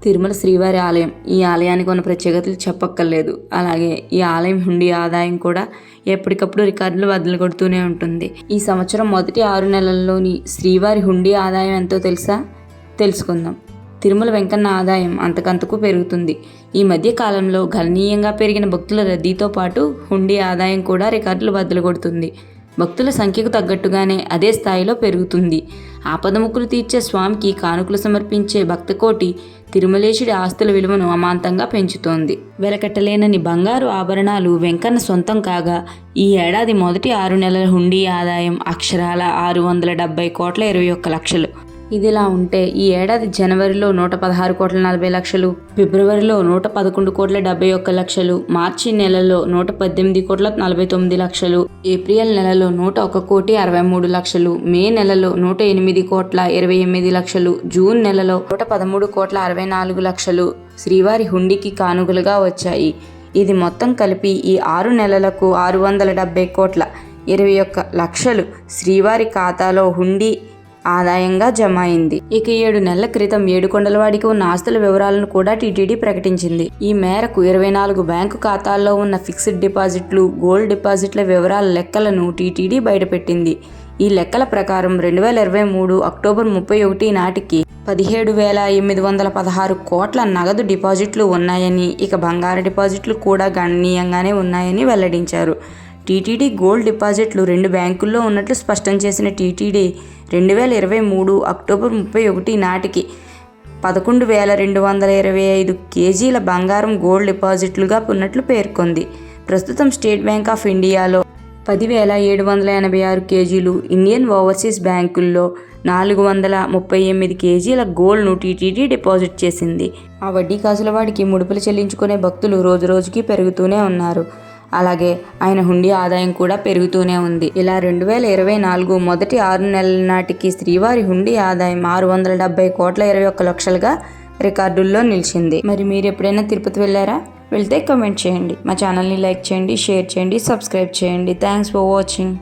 తిరుమల శ్రీవారి ఆలయం. ఈ ఆలయానికి ఉన్న ప్రత్యేకతలు చెప్పక్కర్లేదు. అలాగే ఈ ఆలయం హుండీ ఆదాయం కూడా ఎప్పటికప్పుడు రికార్డులు బద్దలు కొడుతూనే ఉంటుంది. ఈ సంవత్సరం మొదటి 6 నెలల్లోని శ్రీవారి హుండీ ఆదాయం ఎంతో తెలుసా? తెలుసుకుందాం. తిరుమల వెంకన్న ఆదాయం అంతకంతకు పెరుగుతుంది. ఈ మధ్య కాలంలో గణనీయంగా పెరిగిన భక్తుల రద్దీతో పాటు హుండీ ఆదాయం కూడా రికార్డులు బద్దలు కొడుతుంది. భక్తుల సంఖ్యకు తగ్గట్టుగానే అదే స్థాయిలో పెరుగుతుంది. ఆపదముక్కులు తీర్చే స్వామికి కానుకలు సమర్పించే భక్తకోటి తిరుమలేశుడి ఆస్తుల విలువను అమాంతంగా పెంచుతోంది. వెలకట్టలేనని బంగారు ఆభరణాలు వెంకన్న సొంతం కాగా ఈ ఏడాది మొదటి 6 నెలల హుండీ ఆదాయం అక్షరాల 670 కోట్ల 21 లక్షలు. ఇదిలా ఉంటే ఈ ఏడాది జనవరిలో 116 కోట్ల 40 లక్షలు, ఫిబ్రవరిలో 111 కోట్ల 71 లక్షలు, మార్చి నెలలో 118 కోట్ల 49 లక్షలు, ఏప్రిల్ నెలలో 101 కోటి 63 లక్షలు, మే నెలలో 108 కోట్ల 28 లక్షలు, జూన్ నెలలో 113 కోట్ల 64 లక్షలు శ్రీవారి హుండీకి కానుకలుగా వచ్చాయి. ఇది మొత్తం కలిపి ఈ 6 నెలలకు 670 కోట్ల 21 లక్షలు శ్రీవారి ఖాతాలో హుండీ ఆదాయంగా జమ అయింది. ఇక 7 నెలల క్రితం ఏడుకొండలవాడికి ఉన్న ఆస్తుల వివరాలను కూడా టీటీడీ ప్రకటించింది. ఈ మేరకు 24 బ్యాంకు ఖాతాల్లో ఉన్న ఫిక్స్డ్ డిపాజిట్లు, గోల్డ్ డిపాజిట్ల వివరాల లెక్కలను టీటీడీ బయటపెట్టింది. ఈ లెక్కల ప్రకారం 2023 అక్టోబర్ 31 నాటికి 17,816 కోట్ల నగదు డిపాజిట్లు ఉన్నాయని, ఇక బంగారు డిపాజిట్లు కూడా గణనీయంగానే ఉన్నాయని వెల్లడించారు. టీటీడీ గోల్డ్ డిపాజిట్లు 2 బ్యాంకుల్లో ఉన్నట్లు స్పష్టం చేసిన టీటీడీ 2023 అక్టోబర్ 31 నాటికి 11,225 కేజీల బంగారం గోల్డ్ డిపాజిట్లుగా ఉన్నట్లు పేర్కొంది. ప్రస్తుతం స్టేట్ బ్యాంక్ ఆఫ్ ఇండియాలో 10,786 కేజీలు, ఇండియన్ ఓవర్సీస్ బ్యాంకుల్లో 438 కేజీల గోల్డ్ను టీటీడీ డిపాజిట్ చేసింది. ఆ వడ్డీ కాసుల వాడికి ముడుపులు చెల్లించుకునే భక్తులు రోజురోజుకి పెరుగుతూనే ఉన్నారు. అలాగే ఆయన హుండీ ఆదాయం కూడా పెరుగుతూనే ఉంది. ఇలా 2024 మొదటి 6 నెలల నాటికి శ్రీవారి హుండీ ఆదాయం 670 కోట్ల 21 లక్షలుగా రికార్డుల్లో నిలిచింది. మరి మీరు ఎప్పుడైనా తిరుపతి వెళ్ళారా? వెళ్తే కామెంట్ చేయండి. మా ఛానల్ని లైక్ చేయండి, షేర్ చేయండి, సబ్స్క్రైబ్ చేయండి. Thanks for watching.